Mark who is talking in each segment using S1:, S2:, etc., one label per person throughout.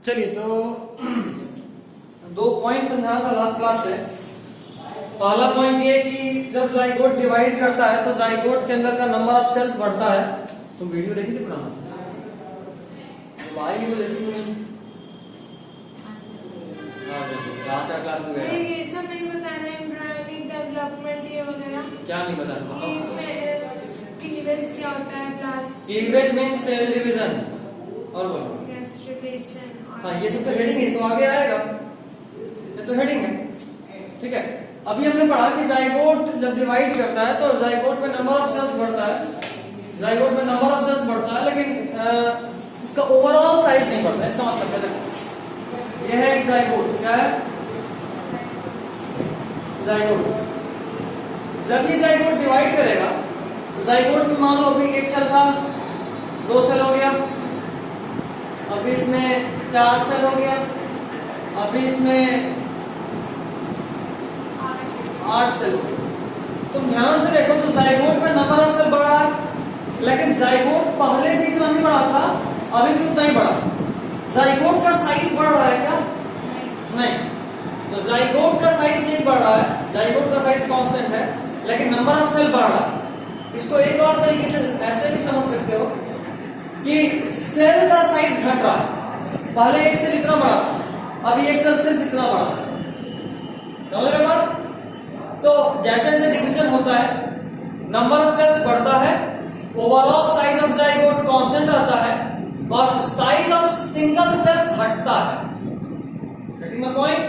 S1: चलिए तो दो पॉइंट समझाना था लास्ट क्लास से। पहला पॉइंट ये कि जब जाइगोट डिवाइड करता है तो जाइगोट के अंदर का नंबर ऑफ सेल्स बढ़ता है। तुम वीडियो देखी थी पुराना? आएगी तो देखी नहीं। क्लास में गया
S2: ये सब नहीं बताना, एम्ब्रायोनिक डेवलपमेंट ये वगैरह
S1: क्या नहीं बताना।
S2: इसमें क्लीवेज क्या होता है, plus
S1: cleavage means cell division. और बोलो।
S2: गैस्ट्रिकेशन।
S1: हाँ ये सब तो हेडिंग है, तो आगे आएगा, ये तो हेडिंग है। ठीक है, अभी हमने पढ़ा कि जाइगोट जब डिवाइड करता है तो जाइगोट में नंबर ऑफ सेल्स बढ़ता है, जाइगोट में नंबर ऑफ सेल्स बढ़ता है, लेकिन इसका ओवरऑल साइज नहीं बढ़ता। इसका मतलब क्या है, यह है एक जाइगोट। क्या है? जाइगोट। जब ये जाइगोट डिवाइड करेगा तो जाइगोट में मान लो अभी एक सेल था, 2 सेल हो गया, अभी इसमें 4 सेल हो गया, अभी इसमें 8 सेल हो गया। तुम ध्यान से देखो तो जाइगोट में नंबर ऑफ सेल बढ़ा है, लेकिन जाइगोट पहले भी इतना ही बड़ा था, अभी भी उतना ही बड़ा। जाइगोट का साइज बढ़ रहा है क्या? नहीं। तो जाइगोट का साइज नहीं बढ़ रहा है, जाइगोट का साइज कांस्टेंट है, लेकिन नंबर ऑफ सेल बढ़ रहा है। इसको एक और तरीके से ऐसे भी समझ सकते हो कि सेल का साइज घट रहा है। पहले एक सेल इतना बड़ा था, अभी एक सेल सिर्फ इतना बड़ा। समझ रहे बात? तो जैसे जैसे डिवीजन होता है नंबर ऑफ सेल्स बढ़ता है, overall size of zygote constant रहता है और साइज ऑफ सिंगल सेल घटता है। Getting my point?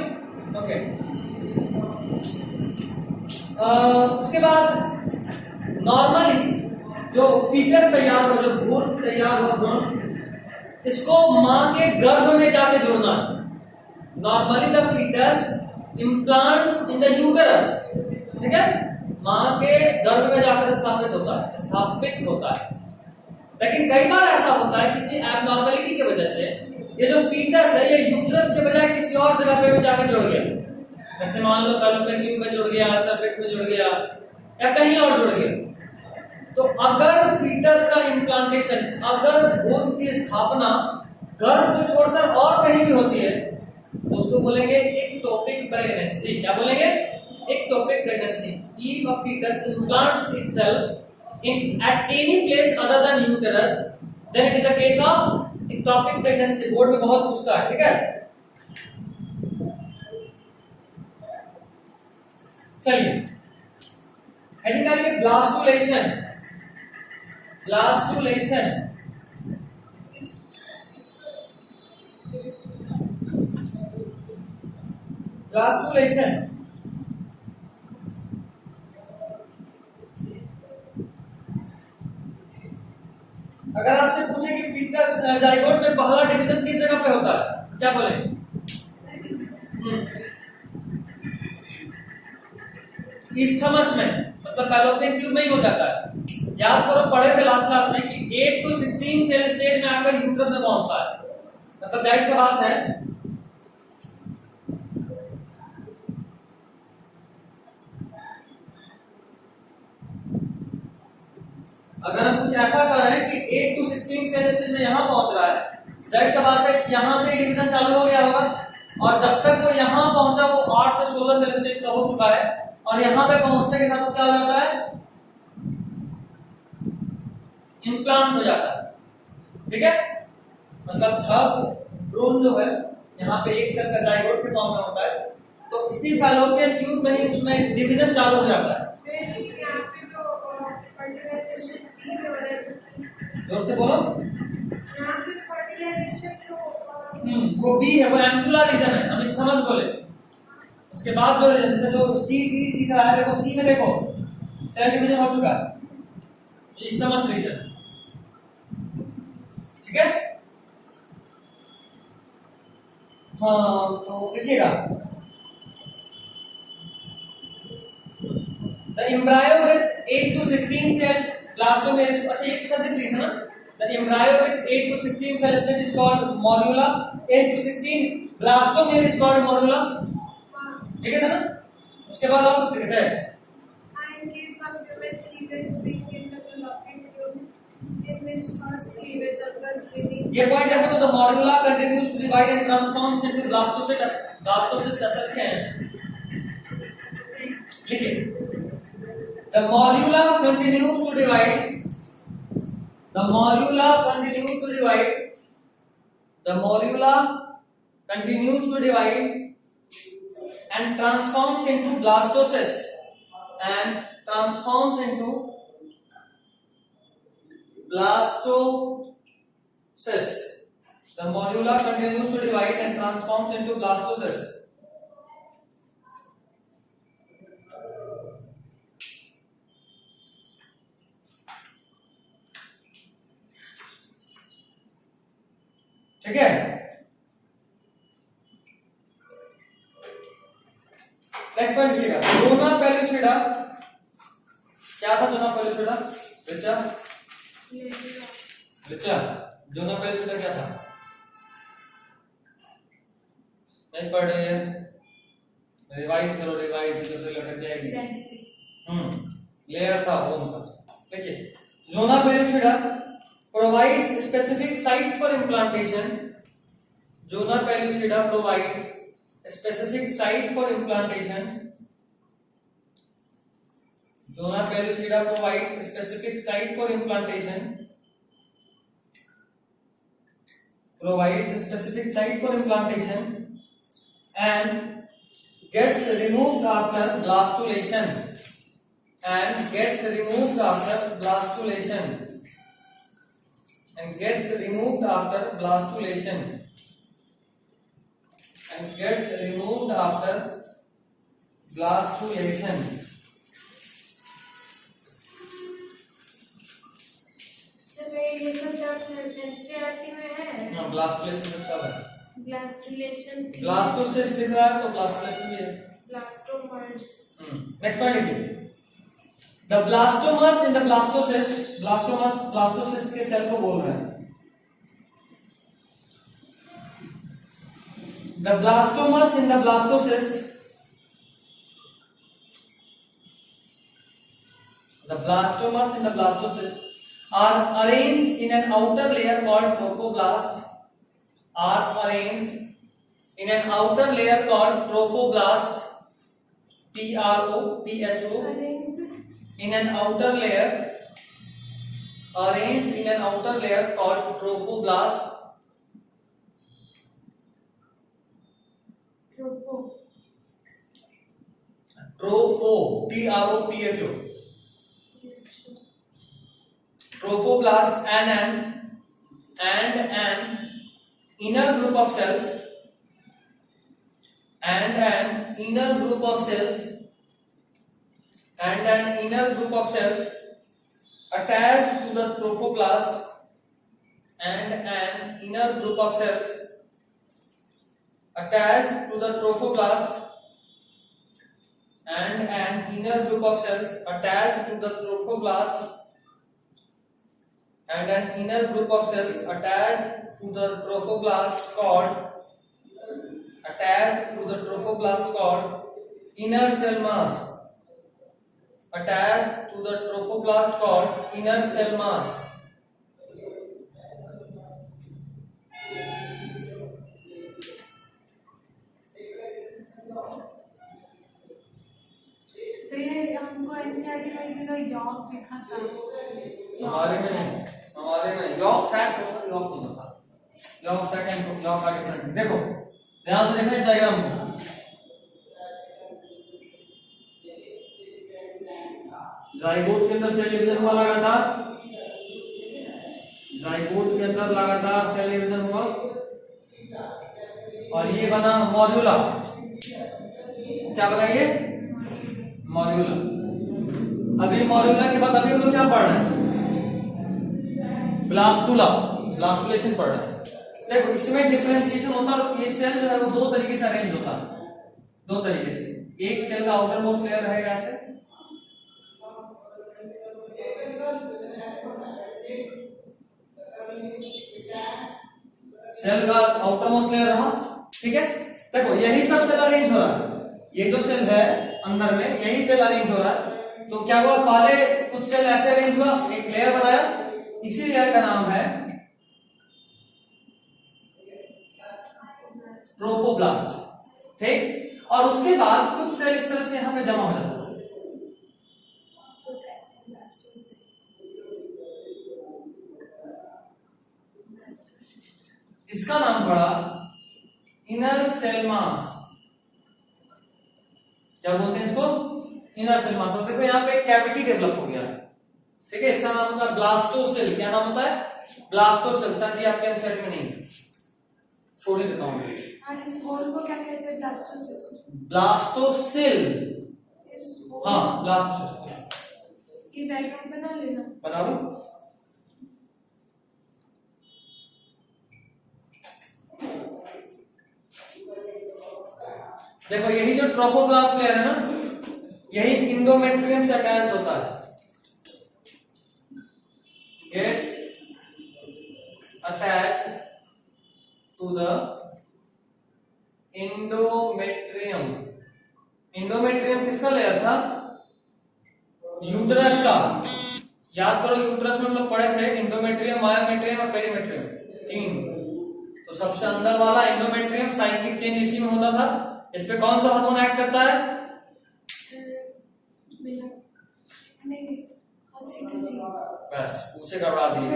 S1: ओके। उसके बाद नॉर्मली जो फीटस तैयार हो, जो भ्रूण तैयार हो, भ्रूण, इसको मां के गर्भ में जाके जुड़ना है। Normally the foetus implants in the uterus. ठीक है, मां के गर्भ में जाकर स्थापित होता है। लेकिन कई बार ऐसा होता है किसी एबनॉर्मलिटी की वजह से ये जो फीटस है ये यूटेरस के बजाय किसी और जगह पे भी जाकर जुड़ गया। जैसे मान लो फैलोपियन ट्यूब में जुड़ गया, सर्विक्स में जुड़ गया या कहीं और जुड़ गया। तो अगर फीटस का इम्प्लांटेशन, अगर भ्रूण की स्थापना गर्भ को छोड़कर और कहीं भी होती है तो उसको बोलेंगे एक्टोपिक प्रेगनेंसी। क्या बोलेंगे? Ectopic pregnancy. If a foetus implants itself in at any place other than uterus, then it is a case of ectopic pregnancy। Board में बहुत पूछता है। ठीक है, चलिए हेडिंग आइए ब्लास्टुलेशन। ब्लास्टुलेशन ब्लास्टुलेशन अगर आपसे पूछे कि फीटस जाइगोट में पहला डिवीजन किस जगह पे होता है, क्या बोले? ईस्थमस में, मतलब फैलोपियन ट्यूब में ही हो जाता है। याद करो, पढ़े थे लास्ट क्लास में कि 8 to 16 सेल स्टेज में आकर यूट्रस में पहुंचता है। मतलब जाहिर सी बात है अगर हम कुछ ऐसा कर रहे हैं कि 8 to 16 सेल स्टेज में यहां पहुंच रहा है, जाहिर सी बात है यहां से डिवीजन चालू हो गया होगा और जब तक वो यहां पहुंचा वो 8 से 16 सेल स्टेज का हो चुका है और यहां पे पहुंचने के साथ वो क्या हो जाता है? इम्प्लांट हो जाता है। ठीक है, मतलब जब भ्रूण जो है यहाँ पे एक सेल का जाइगोट के फॉर्म में होता है तो इसी फैलोपियन ट्यूब में ही उसमें डिवीजन चालू हो जाता है। जोर से बोलो। वो बी है, वो एम्पुला रीजन है, हम समझ बोले। उसके बाद जो जैसे जो सी डी दिख रहा है, देखो सी में देखो सेल डिवीजन हो चुका है, इस्टमस रीजन। ठीक है, हाँ तो देखिएगा the embryo with 8 to 16 cell blastomeres. अच्छा एक शब्द लिखा ना, the embryo with 8 to 16 cell stage is called morula. 8 to 16 blastomeres is called morula. ठीक है ना? उसके बाद और कुछ लिखते हैं।
S2: which first cleavage occurs within.
S1: ये पॉइंट देखो तो the morula continues to divide and transforms into blastocyst असल क्या है? लिखिए the morula continues to divide, the morula continues to divide, the morula continues to divide and transforms into blastocyst and transforms into blastocyst. The morula continues to divide and transforms into blastocyst. ठीक है? Next point लिखिएगा zona pellucida. क्या था zona pellucida? बच्चा बच्चा zona pellucida क्या था? नहीं पढ़ रहे हैं? रिवाइज करो, रिवाइज तो से लटक जाएगी। लेयर था वो उनका। देखिए zona pellucida provides specific site for implantation. Zona pellucida provides a specific site for implantation. Zona pellucida provides a specific site for implantation. Provides a specific site for implantation and gets removed after blastulation. And gets removed after blastulation. And gets removed after blastulation. And gets removed after blastulation.
S2: जब ये सब NCERT में है।
S1: Blastulation कब है?
S2: Blastulation.
S1: Blastocyst दिख रहा है तो ब्लास्टुलेशन भी है।
S2: ब्लास्टोमर्स।
S1: नेक्स्ट पॉइंट लिखिए the blastomeres in the blastocyst. Blastomeres blastocyst के सेल को बोल रहे हैं। The blastomers in the blastocyst, the blastomers in the blastocyst are arranged in an outer layer called trophoblast. Are arranged in an outer layer called trophoblast. T-R-O-P-H-O. In an outer layer. Arranged in an outer layer called trophoblast. Tropho, T-R-O-P-H-O. Trophoblast and an inner group of cells and an inner group of cells attached to the trophoblast and an inner group of cells attached to the trophoblast and an inner group of cells attached to the trophoblast and an inner group of cells attached to the trophoblast called inner cell mass. Attached to the trophoblast called inner cell mass.
S2: हमको NCERT में जगह York लिखा था।
S1: हमारे में York sac York नहीं होता। York sac and York का डिफरेंट। देखो ध्यान से देखना चाहिए हमको। जाइगोट के अंदर सेल डिवीजन हुआ लगातार। जाइगोट के अंदर लगातार सेल डिवीजन हुआ और ये बना मॉड्यूला। क्या बना ये? मॉड्यूला। अभी मॉड्यूला के बाद अभी हम लोग क्या पढ़ रहे हैं? ब्लास्टुला, ब्लास्टुलेशन पढ़ रहे हैं। देखो इसमें डिफरेंशिएशन होता है। ये सेल जो है वो दो तरीके से अरेंज होता है। दो तरीके से। एक सेल का आउटर मोस्ट लेयर रहेगा ऐसे, सेल का आउटर मोस्ट लेयर रहा। ठीक है, देखो यही सब सेल अरेंज हो रहा है। ये जो सेल है अंदर में यही सेल अरेंज हो रहा है। तो क्या हुआ? पहले कुछ सेल ऐसे अरेंज हुआ, एक लेयर बनाया, इसी लेयर का नाम है ट्रोफोब्लास्ट। ठीक, और उसके बाद कुछ सेल इस तरह से यहां पे जमा हो जाता है। इसका नाम पड़ा इनर सेल मास। क्या बोलते हैं इसको? Inner cell mass. और देखो यहाँ पे कैविटी डेवलप हो गया। ठीक है, इसका नाम होता है ब्लास्टोसेल। क्या नाम होता है? ब्लास्टोसेल। सर जी आपके सेट में नहीं, छोड़ ही देता हूँ।
S2: और इस होल को क्या कहते हैं? ब्लास्टोसिस्ट।
S1: ब्लास्टोसेल।
S2: इस होल
S1: हाँ, ब्लास्टोसेल।
S2: ये डायग्राम बना लेना।
S1: बना लो। देखो यही जो ट्रोफोब्लास्ट लेयर है ना, यही इंडोमेट्रियम से अटैच होता है। Gets attached to the endometrium. Endometrium किसका लेयर था? यूट्रस का। याद करो, यूट्रस में हम लोग पढ़े थे इंडोमेट्रियम, मायोमेट्रियम और पेरीमेट्रियम, तीन। तो सबसे अंदर वाला इंडोमेट्रियम, साइक्लिक चेंज इसी में होता था। इस पे कौन सा हार्मोन एक्ट करता है? बस पूछे गड़बड़ा दिए।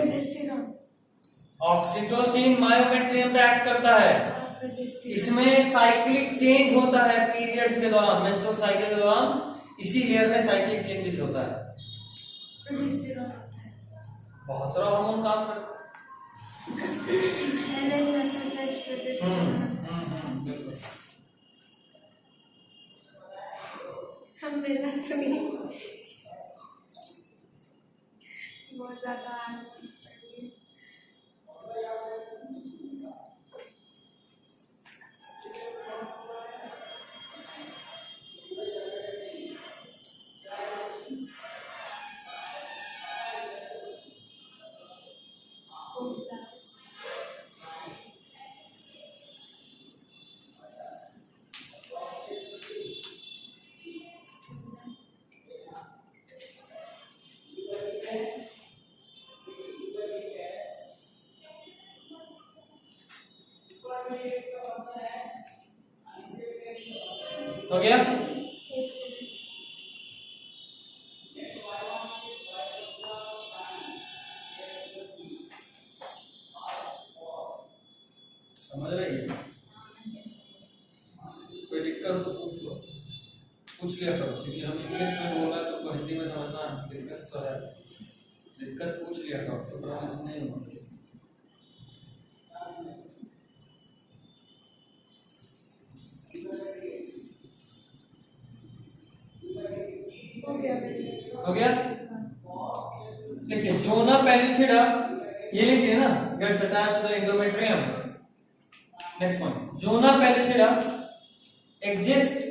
S1: ऑक्सीटोसिन मायोमेट्रियम पे एक्ट करता है। इसमें साइक्लिक चेंज होता है पीरियड्स के दौरान, मेंस्ट्रुअल साइकिल के दौरान। इसी लेयर में साइक्लिक चेंजेस होता है। बहुत सारा हार्मोन काम करता है। बिल्कुल।
S2: हम मिलना तो नहीं, बहुत ज्यादा
S1: हो गया? समझ रही है? कोई दिक्कत हो तो पूछ लो, पूछ लिया करो, क्योंकि हम इंग्लिश में बोल रहे हैं तो हिंदी में समझना है, डिफरेंस तो है। दिक्कत पूछ लिया करो, चुप रहने से नहीं होगा। हो गया? देखिए जोना पैलिसिडा, ये लिखिए ना, gets attached to the endometrium. Next point, zona pellucida exists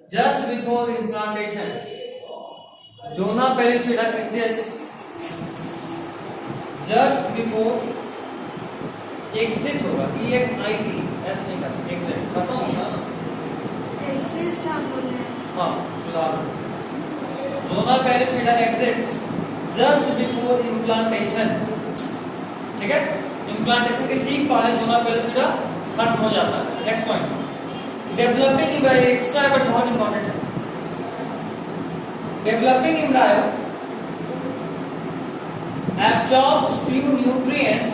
S1: just before implantation. Zona pellucida exists just before exit होगा, exit, s नहीं करना, exit पता होगा ना?
S2: exist आप बोल रहे हैं?
S1: हाँ, सुधार। Zona pellucida exists just before implantation. ठीक है? इम्प्लांटेशन के ठीक पहले जोना पेलिसिडा खत्म हो जाता है। Next point, developing embryo, extra but बहुत इंपॉर्टेंट है। Developing embryo absorbs few nutrients.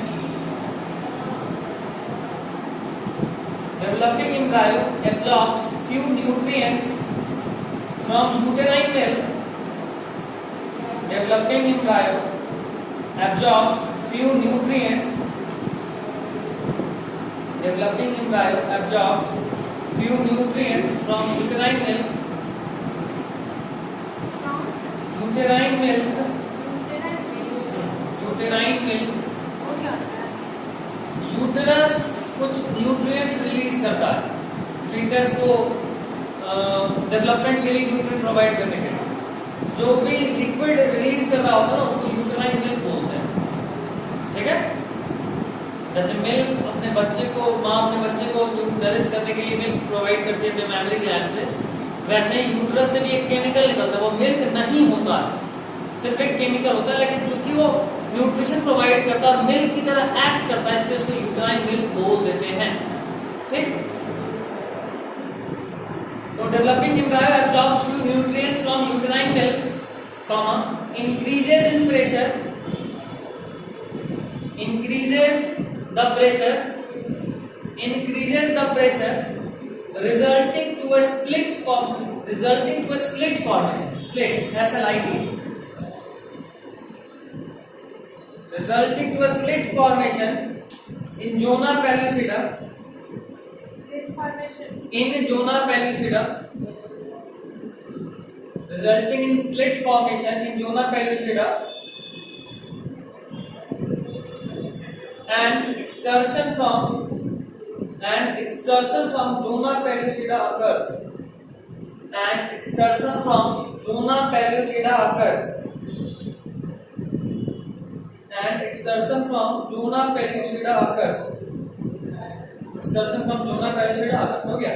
S1: Developing embryo absorbs few nutrients from uterine milk. Developing embryo absorbs few nutrients. Developing embryo absorbs few nutrients from uterine milk. Uterine milk. Uterine milk. Uterus कुछ nutrients release करता है foetus को development के लिए, nutrient provide करने के लिए। जो भी लिक्विड रिलीज कर रहा होता है ना उसको यूटेराइन मिल्क बोलते हैं। ठीक है? जैसे मिल्क माँ अपने बच्चे को नरिश करने के लिए मिल्क प्रोवाइड करती है अपने मैमरी ग्लैंड से, वैसे ही यूट्रस से भी एक केमिकल निकलता है, वो मिल्क नहीं होता है, सिर्फ एक केमिकल होता है, लेकिन चूंकि वो न्यूट्रिशन प्रोवाइड करता है और मिल्क की तरह एक्ट करता है, इसलिए उसको यूट्राइन मिल्क बोल देते हैं। ठीक, तो developing embryo absorbs few nutrients from uterine milk, comma, increases in pressure, increases the pressure, resulting to a slit formation, split, SLIT, resulting to a slit formation in zona pellucida,
S2: Slit formation.
S1: in zona pellucida, resulting in slit formation in zona pellucida, and extrusion from zona pellucida occurs, and extrusion from zona pellucida occurs, and extrusion from zona pellucida occurs, extrusion from zona pellucida occurs। हो गया,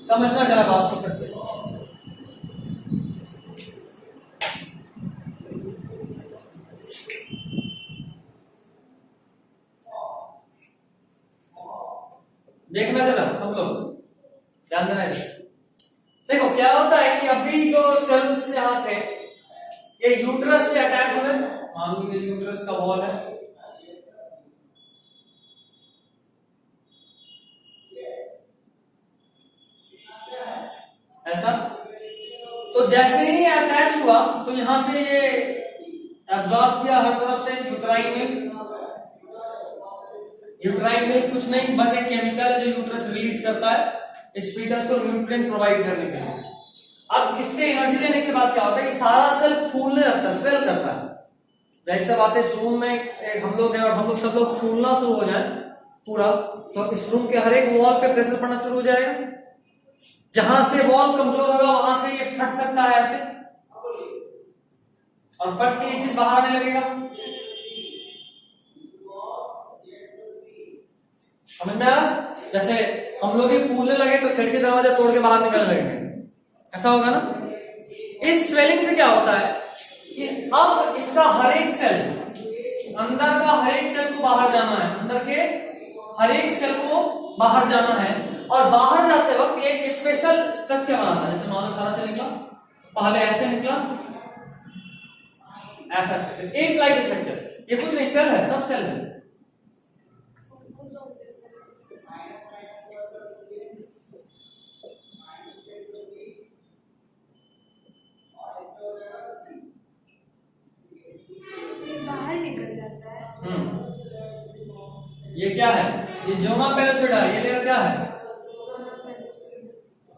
S1: समझना जरा बात से फिर से। देखना जरा सब लोग, ध्यान देना। देखो क्या होता है कि अभी जो सेल्स यहाँ थे ये यूट्रस से अटैच हो गए, मान लीजिए यूट्रस का वॉल है, ऐसा, तो जैसे ही अटैच हुआ तो यहां से ये एब्जॉर्ब किया हर तरफ से यूट्राइन मिल्क। यूट्राइन मिल्क कुछ नहीं, बस एक केमिकल है जो यूट्रस रिलीज करता है इस फीटस को न्यूट्रिएंट प्रोवाइड करने के लिए। अब इससे एनर्जी लेने के बाद क्या होता है कि सारा सेल फूलने लगता है, स्वेल करता है। वैसे सब आते इस रूम में हम लोग हैं और हम लोग सब लोग फूलना शुरू हो जाए पूरा, तो इस रूम के हर एक वॉल पे प्रेशर पड़ना शुरू हो जाएगा। जहां से वॉल कमजोर होगा वहां से ये फट सकता है ऐसे, और फट के ये चीज बाहर आने लगेगा। समझ में आ रहा? जैसे हम लोग ही फूलने लगे तो खिड़की दरवाजा तोड़ के बाहर निकलने लगेंगे, ऐसा होगा ना। इस स्वेलिंग से क्या होता है कि अब इसका हर एक सेल, अंदर का हर एक सेल को बाहर जाना है, अंदर के हर एक सेल को बाहर जाना है, और बाहर जाते वक्त एक स्पेशल स्ट्रक्चर बनाता है। जैसे मान लो सारा सेल निकला, पहले ऐसे निकला, ऐसा स्ट्रक्चर, एक लाइक स्ट्रक्चर। ये कुछ नहीं, सेल है, सब सेल है।
S2: बाहर निकल जाता है।
S1: ये क्या है? ये जोना पेलोसिडा, ये लेयर क्या है?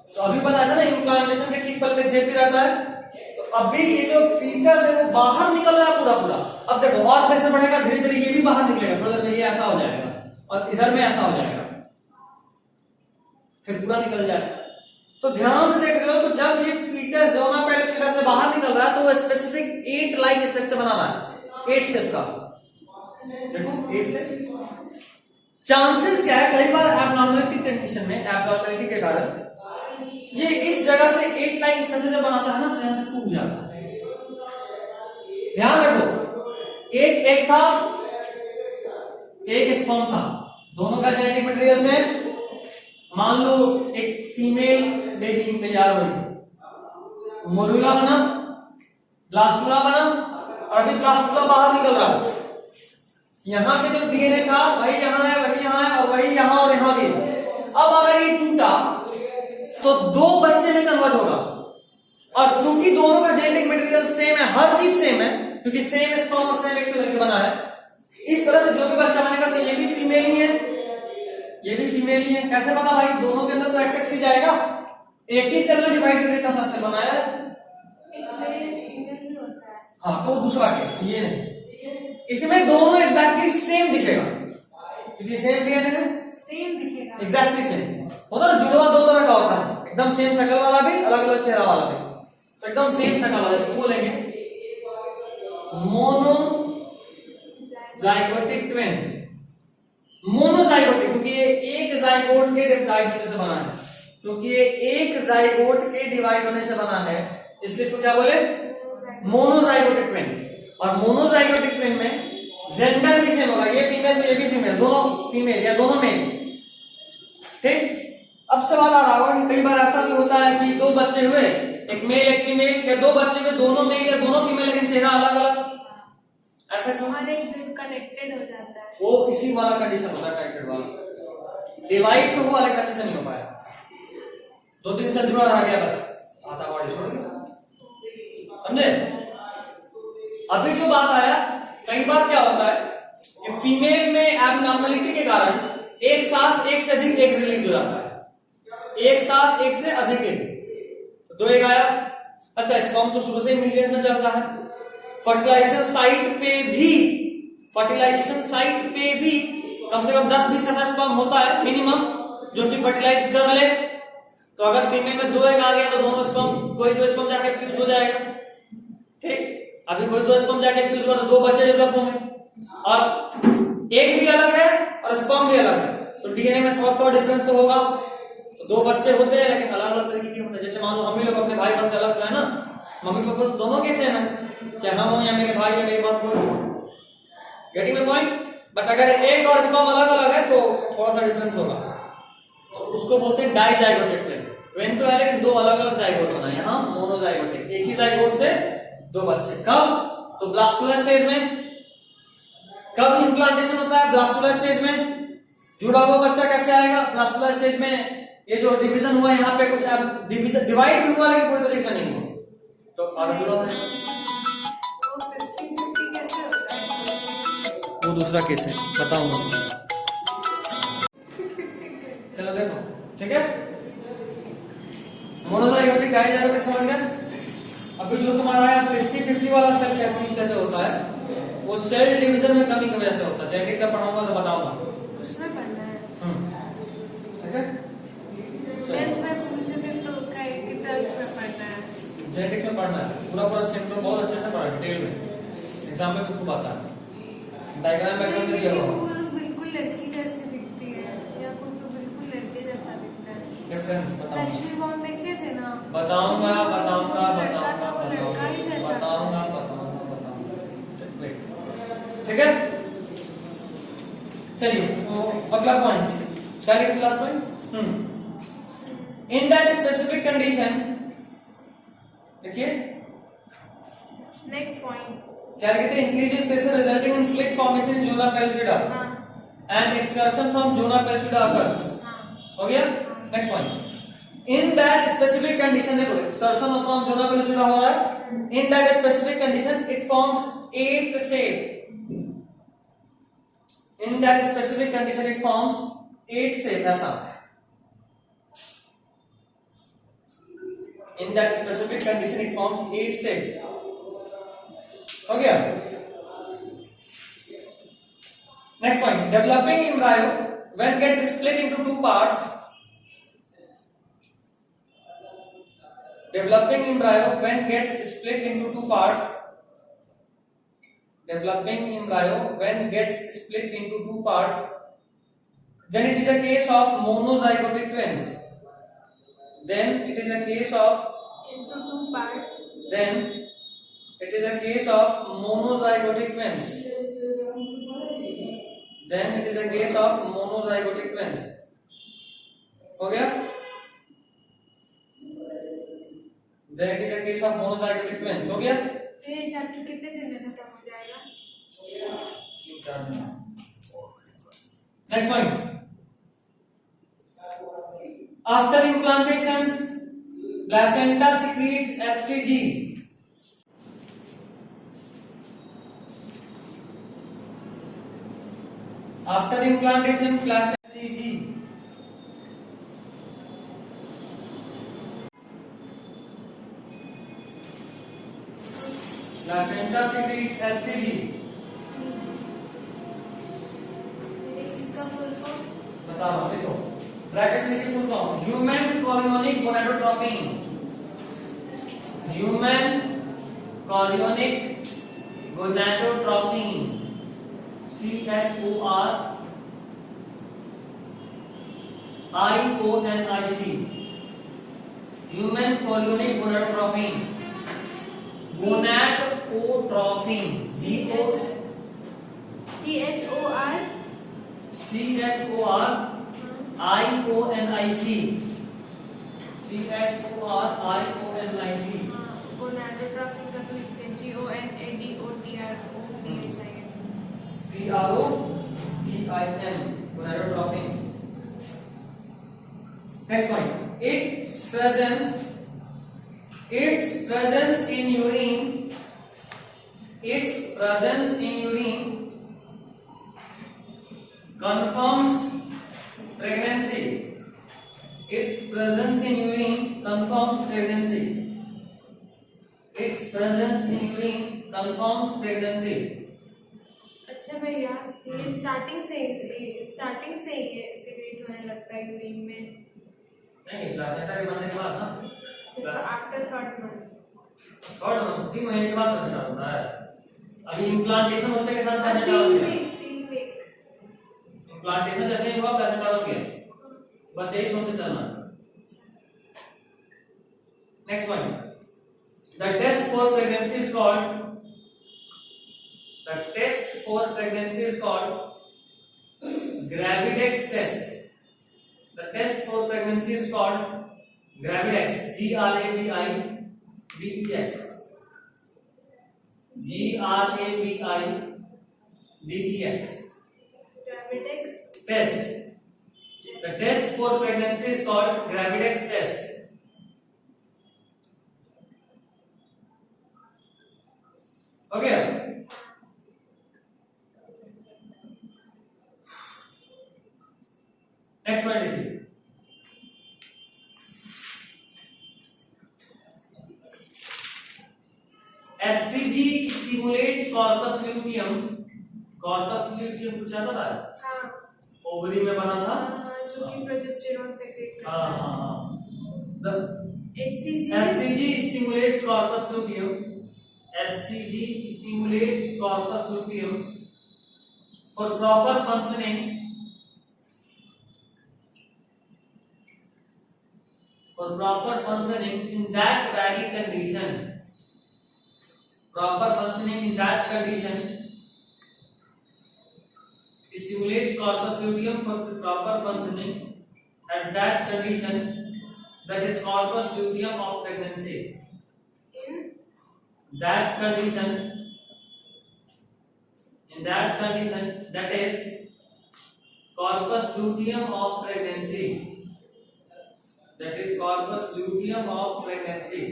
S1: तो अभी पता था ना यूट्राइनेशन के ठीक पहले जेपी रहता है। तो अभी ये जो फीटस है वो बाहर निकल रहा है पूरा पूरा। अब देखो और प्रेशर बढ़ेगा, धीरे धीरे ये भी बाहर निकलेगा, थोड़ा देर में ये ऐसा हो जाएगा और इधर में ऐसा हो जाएगा, फिर पूरा निकल जाएगा। तो ध्यान से देख रहे हो, तो जब ये फीटस जोना पेलोसिडा से बाहर निकल रहा है तो वो स्पेसिफिक 8 लाइन स्ट्रक्चर बना रहा है, 8 सेल का। देखो 8 सेल। चांसेस क्या है, कई बार एबनॉर्मलिटी कंडीशन में, एबनॉर्मलिटी के कारण ये इस जगह से 8 लाइन स्ट्रक्चर जब बनाता है ना तो यहां से टूट जाता है। ध्यान रखो, एक एग था, एक स्पर्म था, दोनों का जेनेटिक मटेरियल सेम। मान लो एक फीमेल बेबी तैयार हुई, मोरुला बना, ब्लास्टुला बना, और अभी ब्लास्टुला बाहर निकल रहा है। यहां से जो डीएनए था वही यहां है, वही यहां है, और वही यहां और यहां भी है। अब अगर ये टूटा तो 2 बच्चे में कन्वर्ट होगा, और क्योंकि दोनों का जेनेटिक मटेरियल सेम है, हर चीज सेम है, क्योंकि सेम स्पर्म और सेम एग से मिलकर बना है, इस तरह से जो भी बच्चा बनेगा तो ये भी फीमेल ही है, ये भी फीमेल ही है। कैसे बना भाई? दोनों के अंदर तो एक्स ही जाएगा, एक ही सेल में डिवाइड करके इतना सारा सेल बनाया है।
S2: एक मेल फीमेल भी होता है।
S1: हाँ, तो दूसरा केस ये नहीं, इसमें दोनों एग्जैक्टली सेम दिखेगा, क्योंकि सेम डीएनए है,
S2: सेम दिखेगा,
S1: एग्जैक्टली सेम होता है। जुड़वा 2 तरह का होता है, एकदम सेम शक्ल वाला भी, अलग अलग चेहरा वाला भी। तो एकदम सेम शक्ल वाला इसको बोलेंगे mono zygotic twin. Mono zygotic क्योंकि ये एक जाइगोट के डिप्लॉइड होने से बना है, क्योंकि ये एक जाइगोट के डिवाइड होने से बना है, इसलिए इसको क्या बोले? Monozygotic twin. और मोनोजाइगोटिक ट्विन में जेंडर भी सेम होगा, ये फीमेल तो ये भी फीमेल, दोनों फीमेल या दोनों मेल। ठीक, अब सवाल आ रहा होगा कि कई बार ऐसा भी होता है कि दो बच्चे हुए, एक मेल एक फीमेल, या दो बच्चे हुए दोनों मेल या दोनों फीमेल लेकिन चेहरा अलग अलग, ऐसा क्यों?
S2: और एक दिन कनेक्टेड हो जाता है।
S1: वो इसी वाला कंडीशन होता है, कनेक्टेड वाला। डिवाइड तो हुआ लेकिन अच्छे से नहीं हो पाया, 2-3 सेल जुड़ा रह गया, बस आधा बॉडी छोड़ गया, समझे? अभी जो बात आया, कई बार क्या होता है कि फीमेल में एबनॉर्मलिटी के कारण एक साथ एक से अधिक एग रिलीज हो जाता है, एक साथ एक से अधिक एग, 2 एग आया। अच्छा, स्पर्म तो शुरू से ही मिलियन में चलता है। फर्टिलाइजेशन साइट पे भी कम से कम 10-20 ऐसा स्पर्म होता है मिनिमम, जो कि फर्टिलाइज कर ले। तो अगर फीमेल में 2 एग आ गया तो दोनों स्पर्म, कोई 2 स्पर्म जाके फ्यूज हो जाएगा। ठीक, अभी कोई 2 स्पर्म जाके फ्यूज हुआ तो 2 बच्चे डेवलप होंगे, और एग भी अलग है और स्पर्म भी अलग है, तो डीएनए में थोड़ा डिफरेंस तो होगा। तो 2 बच्चे होते हैं लेकिन अलग अलग तरीके के होते हैं। जैसे मान लो हम ही लोग अपने भाई बहन से अलग तो है ना, मम्मी पापा तो दोनों के सेम है, चाहे हम हो या मेरे भाई या मेरी बहन को। Getting the point? बट अगर एग और स्पर्म अलग अलग है तो थोड़ा सा डिफरेंस होगा, तो उसको बोलते हैं डाइजाइगोटिक ट्विन। ट्विन तो है लेकिन 2 अलग अलग जाइगोट बना है, यहाँ मोनोजाइगोटिक, एक ही जाइगोट से 2 बच्चे। कब? तो ब्लास्टुला स्टेज में। कब इम्प्लांटेशन होता है? ब्लास्टुला स्टेज में। जुड़ा हुआ बच्चा कैसे आएगा? ब्लास्टुला स्टेज में। ये जो डिवीजन हुआ यहाँ पे कुछ डिवीजन डिवाइड भी हुआ लेकिन कोई तरीके से नहीं हुआ, तो आधा जुड़ा है। वो दूसरा केस है, बताऊंगा। चलो देखो, ठीक है, मोनोजाइगोटिक डाइजाइगोटिक समझ गए। अभी जो तुम्हारा है 50-50 वाला सेल एक्चुअली कैसे होता है, वो सेल डिवीजन में कमी की वजह से होता है। जेनेटिक्स से पढ़ाऊंगा तो बताऊंगा,
S2: उसमें पढ़ना है।
S1: ठीक है, जेनेटिक्स में पढ़ना है, पूरा सिम्टम बहुत अच्छे से पढ़ा डिटेल में, एग्जाम में भी खूब आता है। डायग्राम में दिया होगा,
S2: बिल्कुल लड़की जैसी दिखती है या कोई तो बिल्कुल लड़के जैसा दिखता है।
S1: डिफरेंस बताऊंगा,
S2: लक्ष्मी बॉम्ब देखे थे ना?
S1: बताऊंगा। ठीक है, चलिए तो अगला पॉइंट क्या लिखते? Last point, in that specific condition, देखिए
S2: नेक्स्ट पॉइंट
S1: क्या लिखते हैं? Increase in pressure resulting in slit formation in zona pellucida and excursion from zona pellucida occurs. हो गया? Next point, in that specific condition, देखो excursion from zona pellucida हो रहा है, in that specific condition it forms 8 cell. In that specific condition, it forms 8 cells. ऐसा, in that specific condition, it forms 8 cells. हो गया? Next point, developing embryo when gets split into 2 parts. Developing embryo when gets split into 2 parts. Developing embryo when gets split into 2 parts, then it is a case of monozygotic twins. Then it is a case of
S2: into 2 parts.
S1: Then it is a case of monozygotic twins. Then it is a case of monozygotic twins. हो गया? Then it is a case of monozygotic twins. हो गया?
S2: ये chapter कितने दिन में खत्म हो जाएगा?
S1: 4 दिन। Next point. After implantation, placenta secretes HCG. After implantation, placenta HCG. Placenta secretes HCG.
S2: इसका फुल फॉर्म
S1: बता रहा हूं, देखो ब्रैकेट में लिखिए full form, human chorionic gonadotropin. Human chorionic gonadotropin, CHORIONIC, human chorionic gonadotropin, gonadotropin, GOCHOR, CHORIONIC,
S2: gonadotropin का तो लिखते हैं
S1: GONADOTROPIN, gonadotropin. Next point. Its presence in urine confirms pregnancy. Its presence in urine confirms pregnancy. Its presence in urine confirms pregnancy.
S2: अच्छा भैया, ये starting से ये cigarette होने लगता है यूरिन में?
S1: नहीं, प्लासेंटा के बनने के बाद ना,
S2: आफ्टर थर्ड मंथ
S1: 3 महीने के बाद प्लासेंटा होता है। अभी इम्प्लांटेशन होते के साथ प्लासेंटा हो गया।
S2: 3 वीक
S1: इम्प्लांटेशन जैसे ही हुआ प्लासेंटा हो गया, बस यही सोच के चलना। Next point, the test for pregnancy is called Gravidex test. The test for pregnancy is called Gravidex. GRAVIDEX. GRAVIDEX.
S2: Gravidex
S1: Test. The test for pregnancy is called Gravidex test. Okay. Next point देखिए, HCG stimulates corpus luteum. Corpus luteum कुछ आता था?
S2: हाँ,
S1: ovary में बना था,
S2: जो कि प्रोजेस्टेरॉन सेक्रेट करता है।
S1: हाँ। The
S2: HCG
S1: stimulates corpus luteum. HCG stimulates corpus luteum for proper functioning. For proper functioning in that very condition. Proper functioning in that condition stimulates corpus luteum for proper functioning at that condition, that is corpus luteum of pregnancy. In that condition, that is corpus luteum of pregnancy. That is corpus luteum of pregnancy.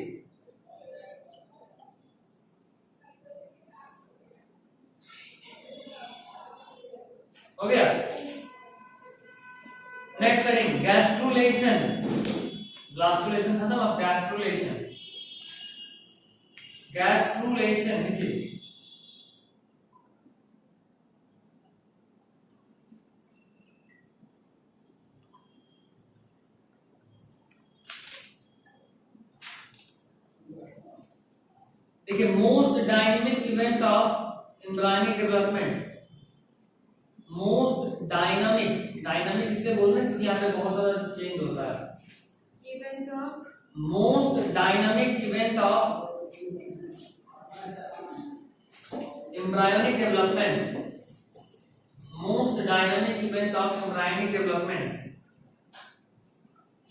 S1: हो गया? Next heading, gastrulation. ग्लास्ट्रुलेशन खत्म, अब gastrulation. Gastrulation लिखिए, देखिए, most dynamic event of embryonic development. Most dynamic इसलिए बोल रहे हैं क्योंकि यहाँ पे बहुत ज्यादा चेंज होता है।
S2: Event of
S1: most dynamic event of embryonic development. Most dynamic event of embryonic development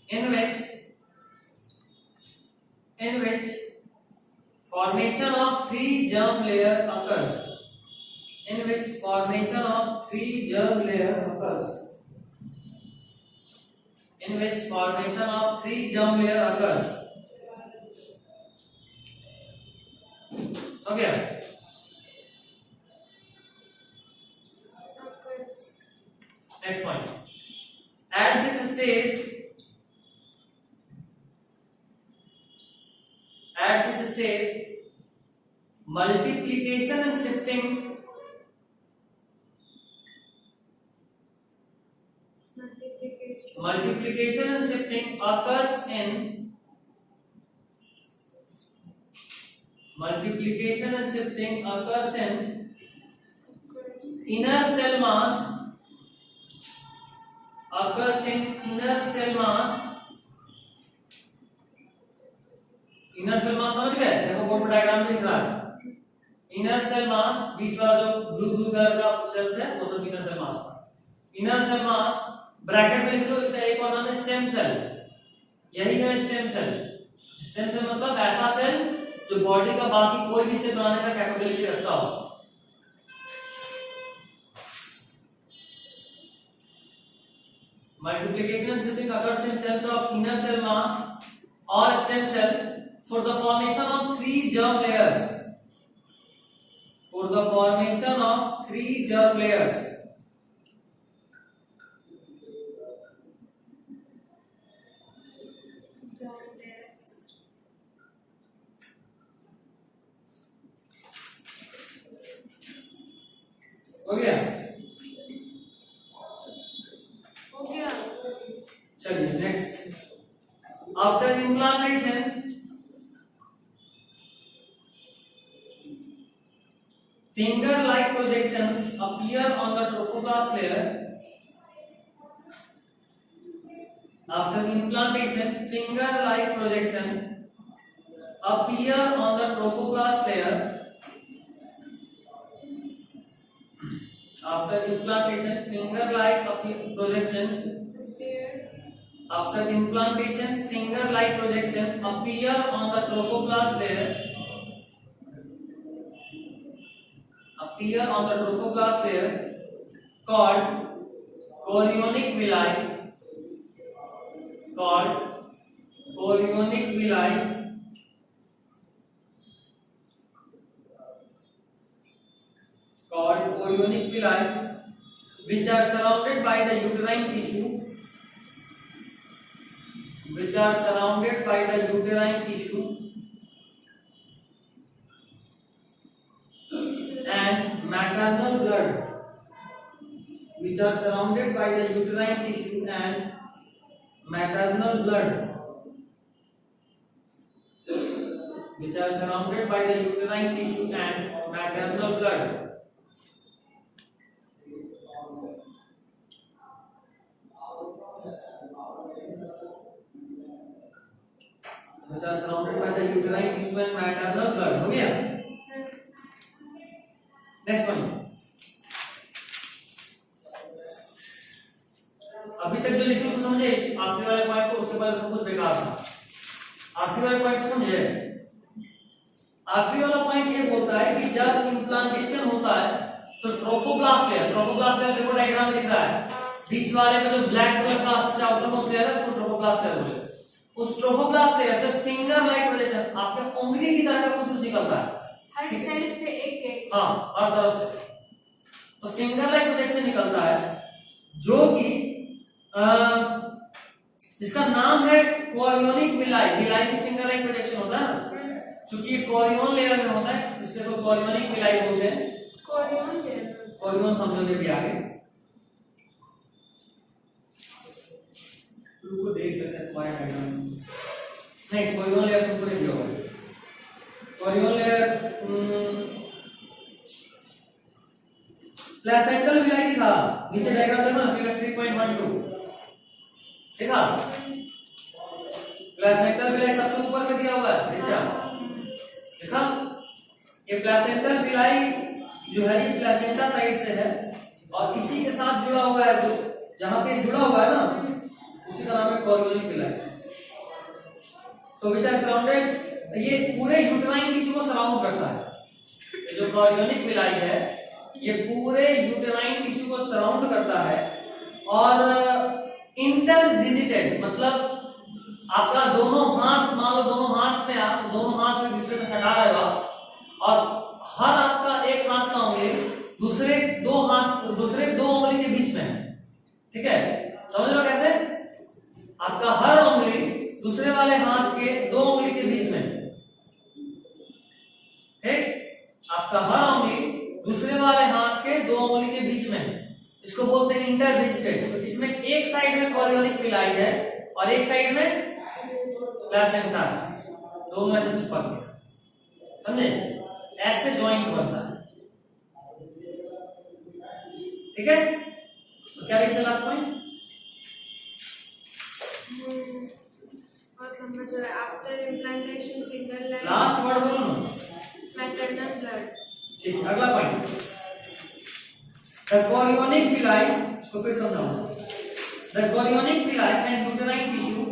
S1: in which formation of 3 germ layer occurs. In which formation of 3 germ layer occurs. In which formation of 3 germ layer occurs. Okay. Next point. At this stage, multiplication and shifting occurs in inner cell mass inner cell mass समझ गए? देखो board पर diagram में दिख रहा है, inner cell मास, बीच वाला जो ब्लू ब्लू कलर का सेल्स है वो सब inner cell mass. Inner cell mass bracket में लिख लो, इसका एक और नाम है स्टेम सेल, यही है स्टेम सेल। स्टेम सेल मतलब ऐसा सेल जो बॉडी का बाकी कोई भी सेल बनाने का कैपेबिलिटी रखता हो। Multiplication and shifting occurs in cells of inner cell mass or stem cell for the formation of 3 germ layers. For the formation of 3 germ layers. हो गया? चलिए next, after implantation finger like projections appear on the trophoblast layer. After implantation, finger like projection appear on the trophoblast layer. After implantation, finger like projection. After implantation, finger like projection appear on the trophoblast layer. Appear on the trophoblast layer called chorionic villi. Called chorionic villi. Called chorionic villi, which are surrounded by the uterine tissue. Which are surrounded by the uterine tissue and maternal blood. Which are surrounded by the uterine tissue and maternal blood. Which are surrounded by the uterine tissue and maternal blood. Which are surrounded by the uterine tissue and maternal blood. हो गया? Next point, अभी तक जो लिखे उसको समझे, आखिरी वाले पॉइंट को, उसके बाद सब कुछ बेकार था। आखिरी वाले पॉइंट को समझे? आखिरी वाला पॉइंट ये बोलता है कि जब इम्प्लांटेशन होता है तो ट्रोफोब्लास्ट लेयर देखो डायग्राम में दिख रहा है, बीच वाले में जो ब्लैक कलर का आउटरमोस्ट लेयर है उसको ट्रोफोब्लास्ट लेयर बोले। उस ट्रोफोब्लास्ट लेयर से फिंगर लाइक प्रोजेक्शन, आपके उंगली की तरह का कुछ निकलता है
S2: हर सेल से एक,
S1: हाँ, हर तरफ से, तो फिंगर लाइक प्रोजेक्शन निकलता है जो कि जिसका नाम है कोरियोनिक विलाई। विलाई की फिंगर लाइक प्रोजेक्शन होता है ना, चूंकि ये कोरियोन लेयर में होता है इसलिए तो कोरियोनिक विलाई बोलते हैं।
S2: कोरियोन लेयर,
S1: कोरियोन समझोगे भी आगे, रुको देख लेते हैं तुम्हारे डायग्राम में। नहीं, कोरियोन लेयर तुमको नहीं दिया होगा। कोरियोन लेयर प्लेसेंटल विलाई दिखा, नीचे डायग्राम देखो ना, फिगर 3.12 देखा, प्लेसेंटल विलाई सबसे ऊपर में दिया हुआ है, देखा? ये प्लेसेंटल विलाई जो है ये प्लेसेंटा साइड से है और इसी के साथ जुड़ा हुआ है, जो जहां पे जुड़ा हुआ है ना उसी का नाम है कोरियोनिक विलाई। तो विच आर सराउंडेड, ये पूरे यूटेराइन टिश्यू को सराउंड करता है। ये जो कोरियोनिक विलाई है ये पूरे यूटेराइन टिश्यू को सराउंड करता है और इंटरडिजिटेड मतलब आपका दोनों हाथ, मान लो दोनों हाथ में, आप दोनों हाथ में दूसरे में सटा रहे हो और हर आपका एक हाथ का उंगली दूसरे दो उंगली के बीच में है, ठीक है? समझ लो कैसे? आपका हर उंगली दूसरे वाले हाथ के दो उंगली के बीच में, ठीक? आपका हर उंगली दूसरे वाले हाथ के दो उंगली के बीच में, इसको बोलते हैं इंटरडिजिटेड। तो इसमें एक साइड में कोरियोनिक विलाई है और एक साइड में प्लेसेंटा है, दोनों ऐसे चिपक गए, समझे? ऐसे जॉइंट बनता है, ठीक है? तो क्या लिखते हैं लास्ट पॉइंट?
S2: बहुत लंबा चला after implantation finger line
S1: last word बोलो ना।
S2: मैटरनल ब्लड
S1: ठीक, अगला पॉइंट, द कोरियोनिक विलाई, इसको फिर समझाओ। The chorionic villi and uterine tissue,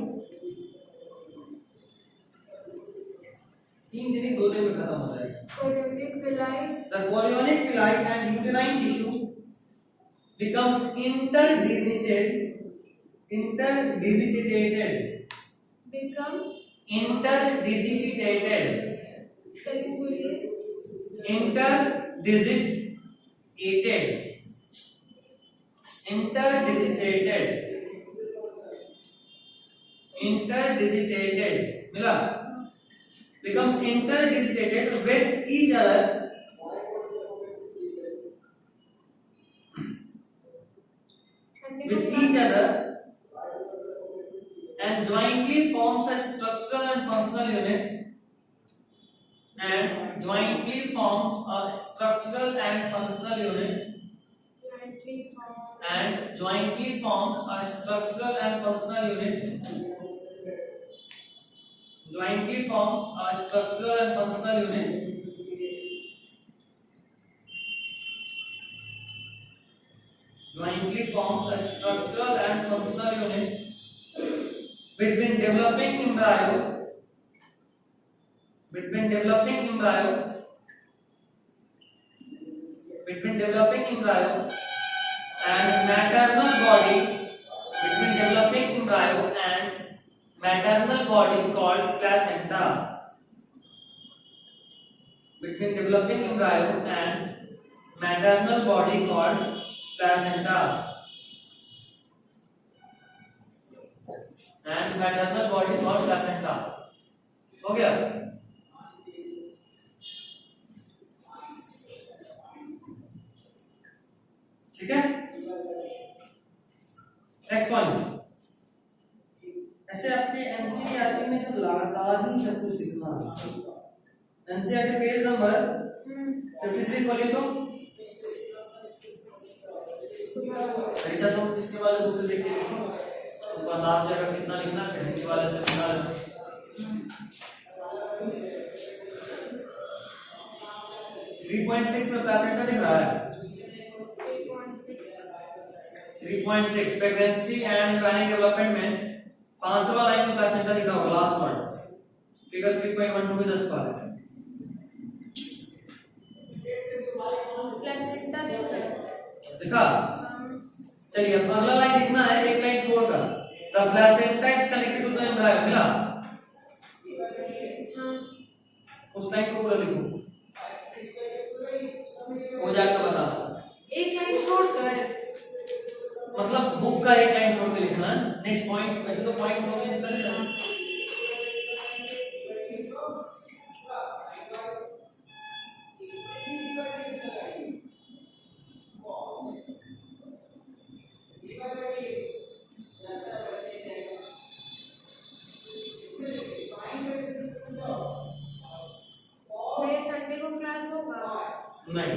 S1: 3 दिन ही 2 दिन में खत्म हो जाएगा।
S2: Chorionic villi
S1: the chorionic villi and uterine tissue becomes interdigitated
S2: become
S1: interdigitated
S2: spelling बोलिए
S1: interdigitated मिला, becomes interdigitated with each other and jointly forms a structural and functional unit and jointly forms a structural and functional unit and jointly forms a structural and functional unit jointly forms a structural and functional unit jointly forms a structural and functional unit between developing embryo and maternal body called placenta. Between developing embryo and maternal body called placenta. And maternal body called placenta. हो गया? ठीक है? Next point, ऐसे आपके NCERT में सब लगातार ही सब कुछ लिखना है। एनसीईआरटी पेज नंबर 53 खोलिए तो ऐसा, तो इसके वाले बुक से देखिए, लिखो तो अंदाज जगह कितना लिखना है, इसके वाले से कितना 3.6 में प्लेसेंटा दिख रहा है। 3.6 प्रेगनेंसी एंड एम्ब्रायनिक डेवलपमेंट में 5वां लाइन में प्लेसेंटा दिख रहा होगा, लास्ट वर्ड, फिगर 3.12 के 10 पर
S2: प्लेसेंटा
S1: दिखा। चलिए अब अगला लाइन लिखना है, एक लाइन छोड़कर, the placenta is connected to the embryo, मिला? उस लाइन को पूरा लिखो, हो जाएगा बता।
S2: एक लाइन छोड़कर
S1: मतलब बुक का एक लाइन छोड़ के लिखना है। नेक्स्ट पॉइंट, वैसे तो पॉइंट को चेंज कर देना।
S2: संडे को क्लास होगा
S1: नहीं,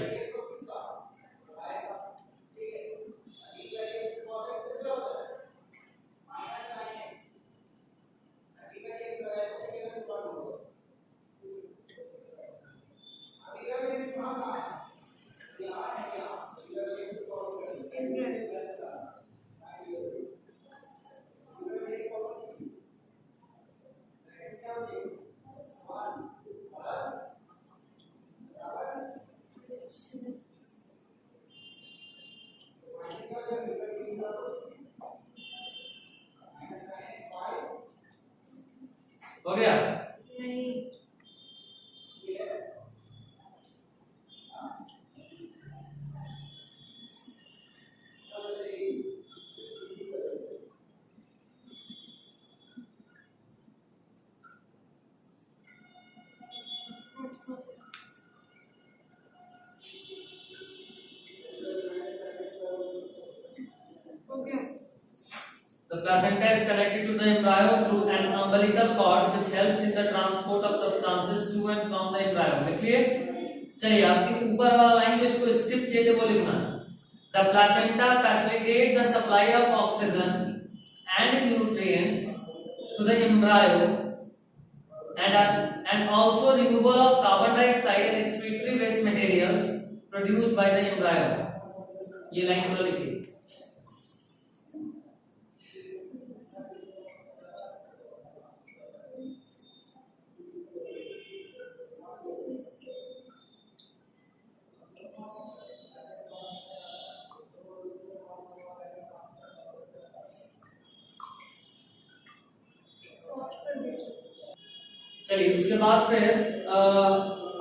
S1: हो गया?
S2: नहीं
S1: The placenta is connected to the embryo through an umbilical cord which helps in the transport of substances to and from the embryo. देखिए, चलिए आपके ऊपर वाला लाइन जो इसको स्क्रिप्ट देते वो लिखना। The placenta facilitate the supply of oxygen and nutrients to the embryo and also removal of carbon dioxide and excretory waste materials produced by the embryo. ये लाइन पूरा लिखिए. चलिए उसके बाद फिर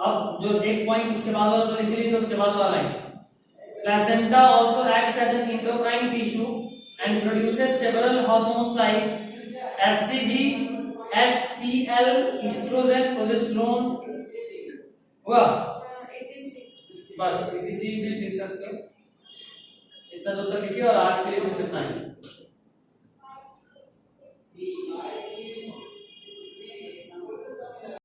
S1: अब जो एक पॉइंट उसके बाद वाला तो लिख लीजिए. उसके बाद वाला line, placenta also acts as an endocrine tissue and produces several hormones like HCG, HPL, estrogen, progesterone. हुआ? बस इसी भी लिख सकते हो. इतना तो लिखिए और आज के लिए सिर्फ इतना ही.